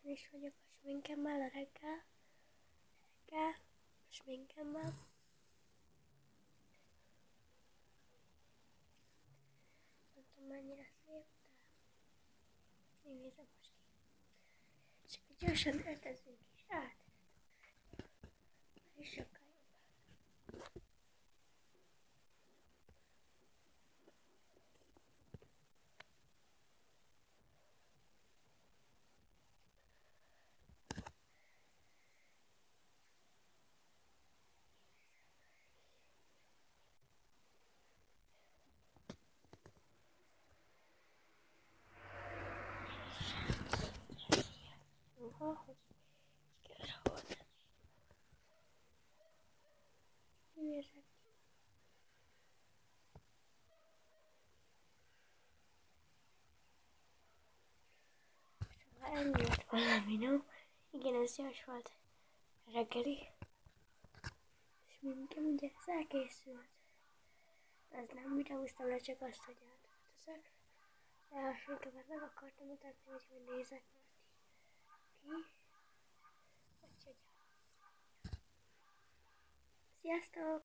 Én is vagyok a sminkemmel a reggel, a sminkemmel. Nem tudom mennyire szép, de én nézem most ki. És akkor gyorsan öltözünk is át. És sokkal jobb. Nézzek. Szóval ennyi volt valami, no? Igen, ez gyors volt reggeli. És minkem ugye ez elkészült. Ez nem videóztam le, csak azt, hogy átöltözök. De a sminkemet meg akartam mutatni, úgyhogy nézek most ki. Úgyhogy... Sziasztok!